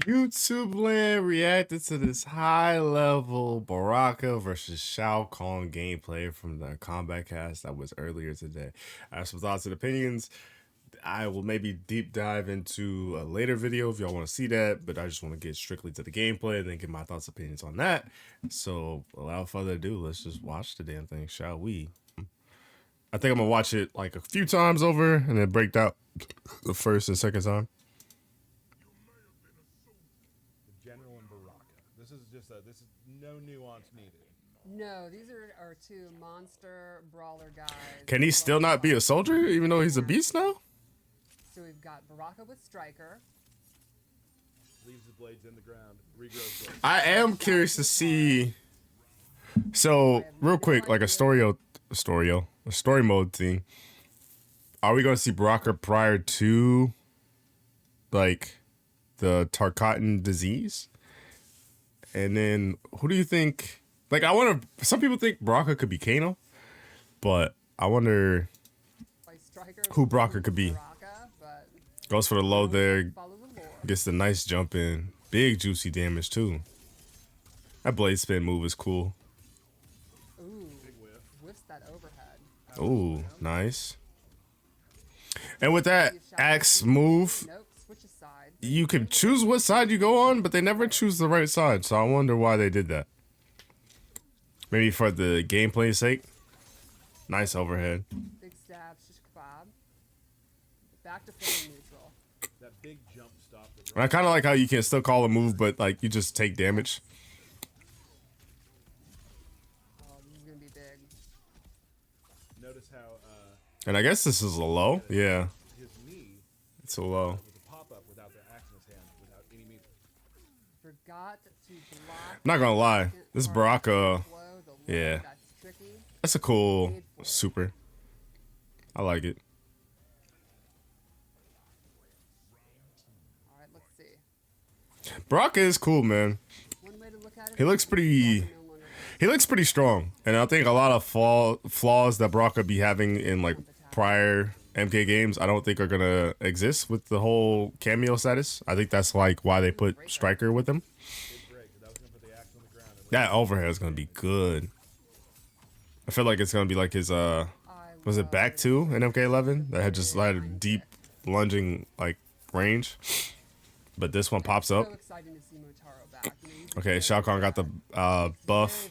YouTube land reacted to this high level Baraka versus Shao Kahn gameplay from the Kombat cast that was earlier today. I have some thoughts and opinions. I will maybe deep dive into a later video if y'all want to see that, but I just want to get strictly to the gameplay and then get my thoughts and opinions on that. So without further ado, let's just watch the damn thing, shall we? I think I'm gonna watch it like a few times over and then break down the first and second time. General and Baraka. This is no nuance needed. No, these are two monster brawler guys. Can he still not be a soldier even though he's a beast now? So we've got Baraka with Striker. Leaves his blades in the ground, regrows blades. I am curious to see. So real quick, like a story mode thing. Are we going to see Baraka prior to like the Tarkatan disease? And then who do you think? Like, I wonder. Some people think Baraka could be Kano, but I wonder who Baraka could be. Goes for the low there, gets the nice jump in, big juicy damage too. That blade spin move is cool. Ooh, whiffs that overhead. Ooh, nice. And with that axe move, you can choose what side you go on, but they never choose the right side. So I wonder why they did that. Maybe for the gameplay's sake. Nice overhead. Big stab, shish kebab. Back to fully neutral. That big jump stop. And I kind of like how you can still call a move, but like you just take damage. Oh, this is gonna be big. Notice how And I guess this is a low. Yeah, his knee it's a low. was a pop-up without the axe in his hand, without any meter. Forgot to block. Not gonna lie, this Baraka, yeah, That's tricky. that's a cool super. I like it. All right, let's see. Baraka is cool, man. One way to look at it. He looks pretty. He looks pretty strong, and I think a lot of flaws that Baraka be having in like prior MK games, I don't think are gonna exist with the whole cameo status. I think that's like why they put Striker with him. Big break, 'cause that was gonna put the axe on the ground. And That overhead is gonna be good. I feel like it's gonna be like his was it back two in MK11 that had just like a deep lunging like range, but this one pops up. So exciting to see Motaro back. You know, he's Okay, Shao Kahn got the buff.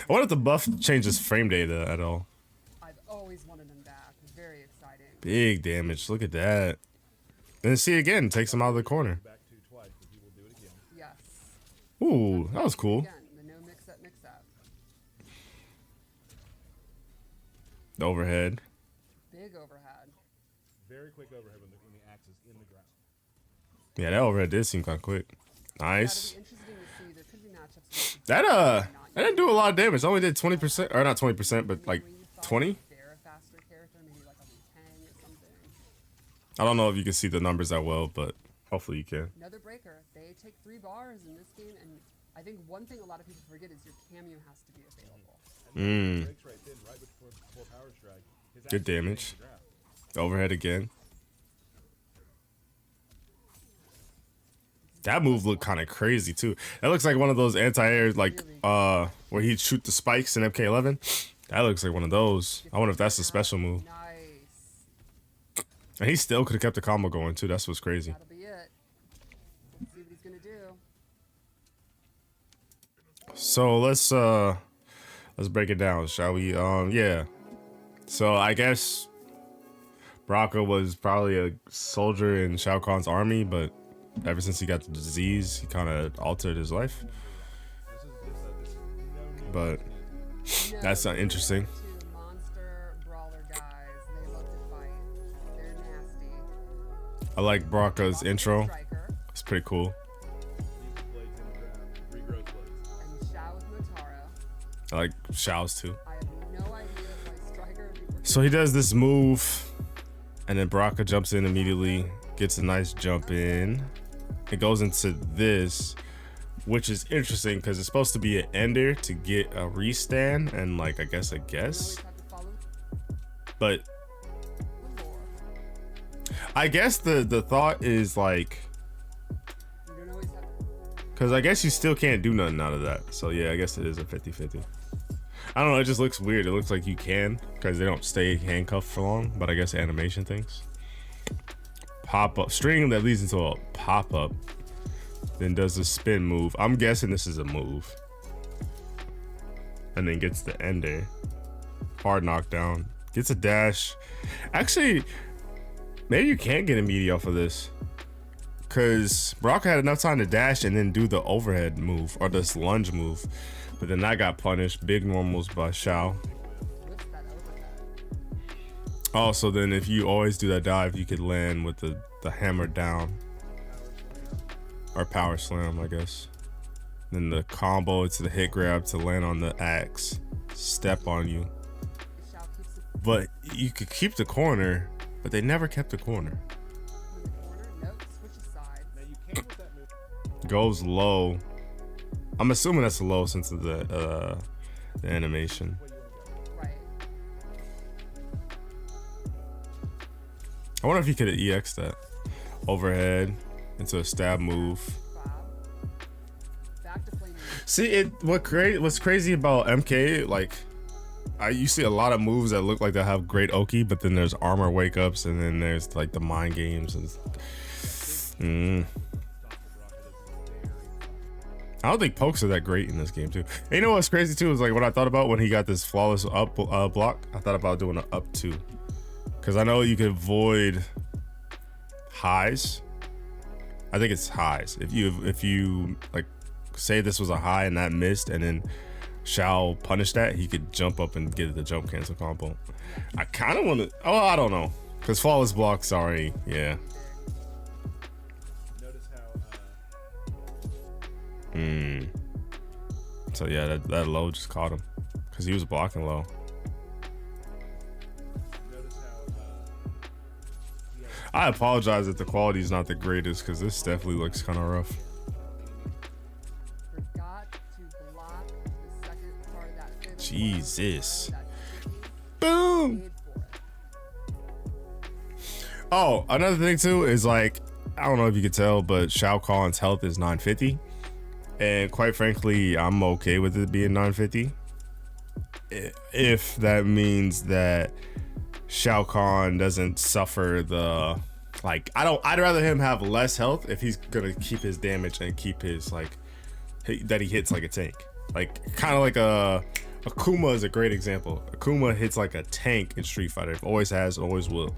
I wonder if the buff changes frame data at all. I've always wanted him back. Very exciting. Big damage. Look at that. And see again, takes him out of the corner. back to twice, but he will do it again. Yes. Ooh, that was cool. Again, the no mix up, mix up. The overhead. Big overhead. Very quick overhead when the axe is in the ground. Yeah, that overhead did seem kind of quick. Nice. That'll be interesting to see. There could be matchups. That didn't do a lot of damage. It only did 20%, or not 20%, but like 20. They're a faster character, maybe like a 10 or something. I don't know if you can see the numbers that well, but hopefully you can. Another breaker. They take 3 bars in this game, and I think one thing a lot of people forget is your cameo has to be available. Breaks right then, right before power strike. His axe Good is in damage. the ground. Overhead again. That move looked kind of crazy too. That looks like one of those anti-air, like where he'd shoot the spikes in MK11. That looks like one of those. I wonder if that's a special move. Nice. And he still could have kept the combo going too. That's what's crazy. That'll be it. Let's see what he's gonna do. So let's break it down, shall we? Yeah. So I guess Baraka was probably a soldier in Shao Kahn's army, but ever since he got the disease, he kind of altered his life. This is no But No, that's interesting. Two monster brawler guys. They love to fight. They're nasty. I like Baraka's intro. Striker It's pretty cool. leaves his blades in the ground, regrows blades. and Shao with Motaro. I like Shao's too. I have no idea why Striker. So he does this move, and then Baraka jumps in immediately, gets a nice jump in. It goes into this, which is interesting because it's supposed to be an ender to get a restand and like I guess a guess. But I guess the thought is like Because I guess you still can't do nothing out of that. So yeah, I guess it is a 50-50. I don't know, it just looks weird. It looks like you can, because they don't stay handcuffed for long, but I guess animation things. Pop-up, string that leads into a pop-up, then does the spin move. I'm guessing this is a move. And then gets the ender. Hard knockdown. Gets a dash. Actually, maybe you can't get immediate off of this. Because Baraka had enough time to dash and then do the overhead move, or this lunge move. But then that got punished. Big normals by Shao. What's that overhead? Oh, so then if you always do that dive, you could land with the hammer down. Or power slam, I guess. Then the combo to the hit grab to land on the axe. Step on you. Shao keeps it But you could keep the corner, but they never kept the corner. in the corner. Nope, switches sides. Now you can with that move. Goes low. I'm assuming that's low since of the animation. Right. I wonder if you could have EX'd that. Overhead into a stab move. Bob. Back to flaming. See, what's crazy about MK, like, you see a lot of moves that look like they have great Oki, but then there's armor wake ups, and then there's like the mind games. And, I don't think pokes are that great in this game too. And you know what's crazy too is like what I thought about when he got this flawless up block. I thought about doing an up two, because I know you can avoid highs. I think it's highs. If you like say this was a high and that missed, and then Shao punished that, he could jump up and get the jump cancel combo. I kind of want to. Oh, I don't know, because flawless block. Sorry, yeah. Notice how So yeah, that low just caught him because he was blocking low. notice how I apologize if the quality is not the greatest, because this definitely looks kind of rough. Forgot to block the second part of that fatal blow. Jesus. That sticky Boom. paid for it. Oh, another thing too is like, I don't know if you could tell, but Shao Kahn's health is 950. And quite frankly, I'm okay with it being 950. If that means that Shao Kahn doesn't suffer the, like, I'd rather him have less health if he's gonna keep his damage and keep his, like, that he hits like a tank. Like, kind of like Akuma is a great example. Akuma hits like a tank in Street Fighter. Always has, always will.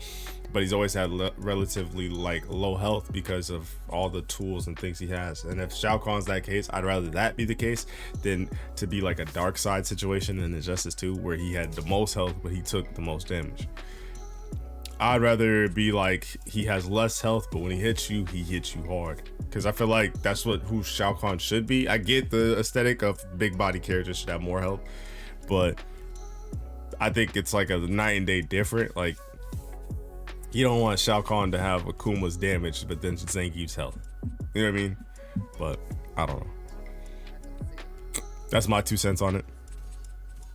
But he's always had relatively like low health because of all the tools and things he has. And if Shao Kahn's that case, I'd rather that be the case than to be like a dark side situation in Injustice 2 where he had the most health but he took the most damage. I'd rather be like he has less health, but when he hits you hard. Because I feel like that's who Shao Kahn should be. I get the aesthetic of big body characters should have more health, but I think it's like a night and day different. Like, you don't want Shao Kahn to have Akuma's damage, but then Zangief's health. You know what I mean? But I don't know. That's my 2 cents on it.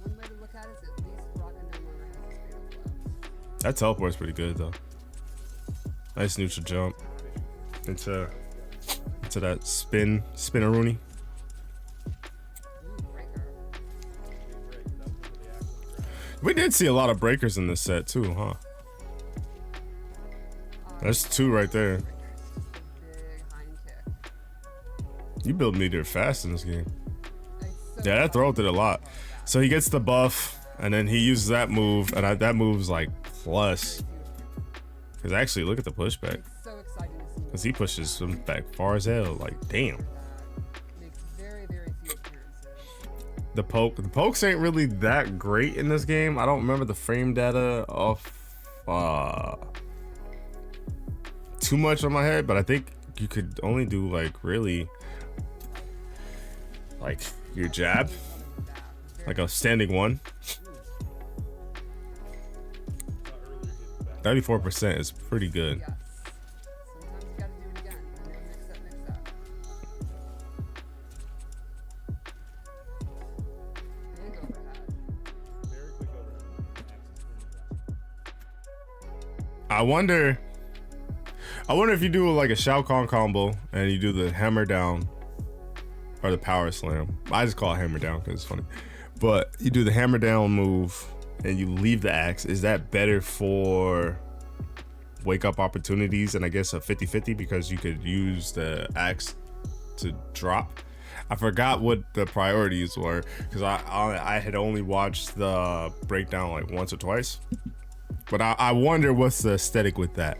One way to look at it is at least Baraka no longer has his fatal blow. That teleport's pretty good though. Nice neutral jump into that spinneroonie. Ooh, breaker. We did see a lot of breakers in this set too, huh? That's 2 right there. Big hind kick. You build meter fast in this game. It's so Yeah, that throw did a lot. So he gets the buff, and then he uses that move, and that move's like plus. Because actually, look at the pushback. It's so exciting to see. Because he pushes him back far as hell. Like, damn. Makes very, very few appearances. The pokes ain't really that great in this game. I don't remember the frame data off too much on my head, but I think you could only do like really like your jab, like a standing one. 34% is pretty good. Yes. Sometimes you gotta do it again. And then mix up. And overhead. very quick overhead. I wonder if you do like a Shao Kahn combo and you do the hammer down or the power slam. I just call it hammer down because it's funny. But you do the hammer down move and you leave the axe. Is that better for wake up opportunities? And I guess a 50-50 because you could use the axe to drop. I forgot what the priorities were because I had only watched the breakdown like once or twice. But I wonder what's the aesthetic with that.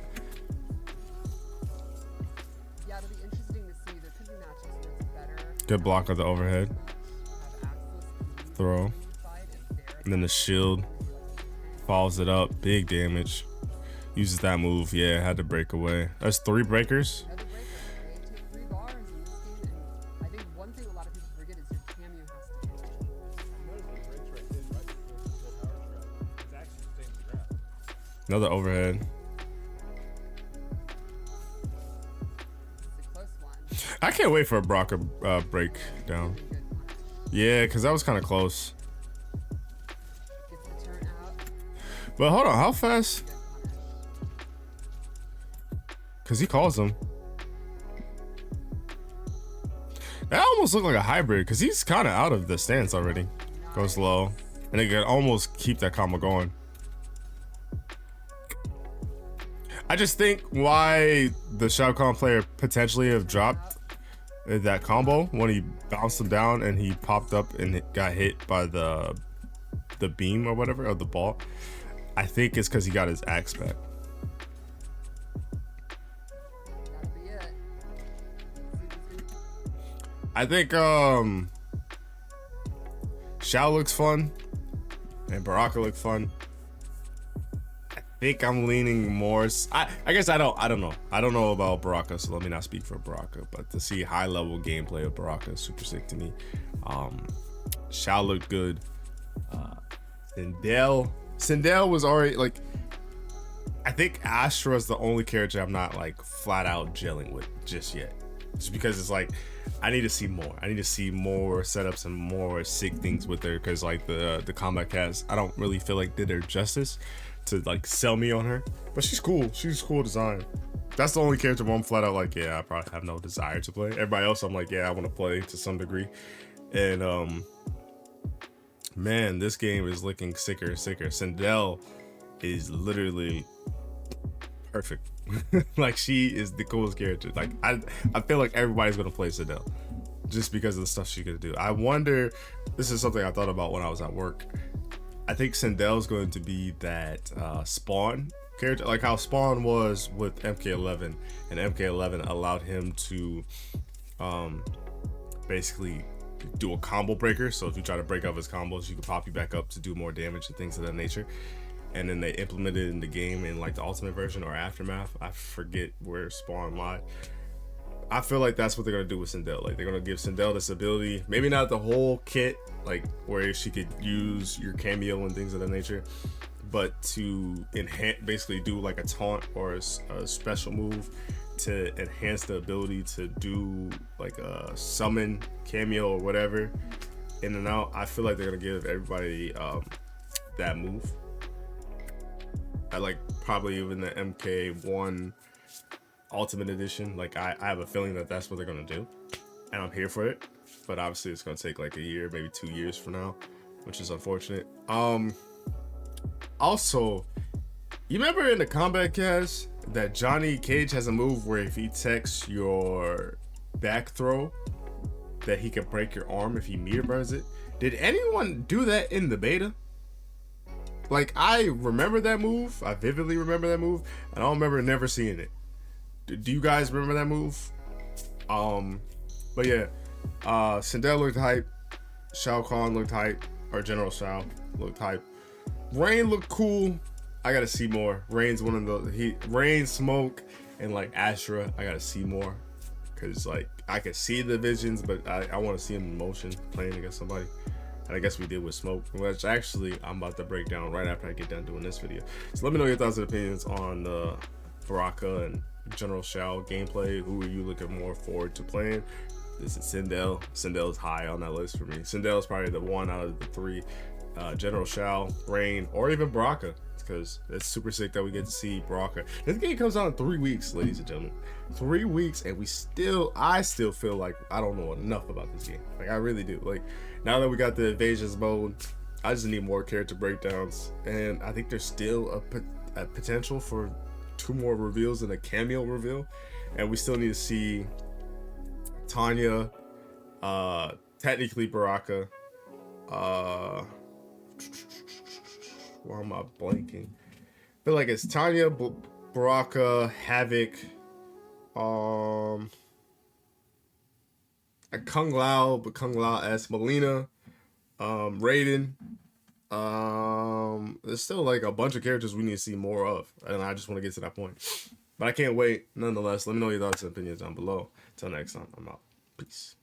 Yeah, it'll be interesting to see. There could be matches where it's better. Good block of the overhead Have axes throw. inside and there. And then the shield follows it up. Big damage. Uses that move. Yeah, had to break away. That's 3 breakers. Another breaker. They take 3 bars in this game, and I think one thing a lot of people forget is your cameo has to be Notice the bridge right did right before the full power grab. It's actually the same as grab. Another overhead. It's a close one. I can't wait for a Baraka breakdown. Good punish. Yeah, because that was kind of close. Gets the turn out. But hold on, how fast? Good punish. Because he calls him. That almost looked like a hybrid because he's kind of out of the stance already. Goes low. And they could almost keep that combo going. I just think why the Shao Kahn player potentially have dropped that combo when he bounced him down and he popped up and got hit by the beam or whatever, or the ball. I think it's because he got his axe back. That'll be it. I think Shao looks fun and Baraka look fun. I think I'm leaning more. I guess I don't know. I don't know about Baraka, so let me not speak for Baraka. But to see high level gameplay of Baraka is super sick to me. Shao looked good. Sindel was already like. I think Astra is the only character I'm not like flat out gelling with just yet. Just because it's like I need to see more. I need to see more setups and more sick things with her because like the Kombat cast, I don't really feel like did her justice to like sell me on her. But she's cool. She's cool design. That's the only character where I'm flat out like, yeah, I probably have no desire to play. Everybody else, I'm like, yeah, I want to play to some degree. And man, this game is looking sicker and sicker. Sindel is literally perfect. Like she is the coolest character. Like I feel like everybody's gonna play Sindel just because of the stuff she could do. I wonder, this is something I thought about when I was at work. I think Sindel's going to be that Spawn character, like how Spawn was with MK11, and MK11 allowed him to basically do a combo breaker. So if you try to break up his combos, you can pop you back up to do more damage and things of that nature. And then they implemented it in the game in like the Ultimate version or Aftermath. I forget where Spawn lied. I feel like that's what they're gonna do with Sindel. Like they're gonna give Sindel this ability, maybe not the whole kit, like where she could use your cameo and things of that nature, but to enhance, basically do like a taunt or a special move to enhance the ability to do like a summon cameo or whatever in and out. I feel like they're gonna give everybody that move. I like probably even the MK1 Ultimate Edition. Like I have a feeling that that's what they're gonna do, and I'm here for it. But obviously, it's gonna take like a year, maybe 2 years from now, which is unfortunate. Also, you remember in the Kombat cast that Johnny Cage has a move where if he techs your back throw, that he can break your arm if he meter burns it. Did anyone do that in the beta? Like, I remember that move. I vividly remember that move. And I don't remember never seeing it. Do you guys remember that move? But yeah. Sindel looked hype. Shao Kahn looked hype. Or General Shao looked hype. Rain looked cool. I gotta see more. Rain's one of the... Rain, Smoke, and like Astra. I gotta see more. Because like, I can see the visions, but I want to see him in motion playing against somebody. And I guess we did with Smoke, which actually I'm about to break down right after I get done doing this video. So let me know your thoughts and opinions on the Baraka and General Shao gameplay. Who are you looking more forward to playing? This is Sindel. Sindel's high on that list for me. Sindel's probably the one out of the 3. General Shao, Rain, or even Baraka. It's because it's super sick that we get to see Baraka. This game comes out in 3 weeks, ladies and gentlemen. 3 weeks, and I still feel like I don't know enough about this game. Like, I really do. Like, now that we got the invasions mode, I just need more character breakdowns, and I think there's still a potential for 2 more reveals and a cameo reveal, and we still need to see Tanya, technically Baraka, why am I blanking? I feel like it's Tanya, Baraka, Havoc, Kung Lao, but Kung Lao S, Melina, Raiden. There's still like a bunch of characters we need to see more of, and I just want to get to that point. But I can't wait. Nonetheless, let me know your thoughts and opinions down below. Until next time, I'm out. Peace.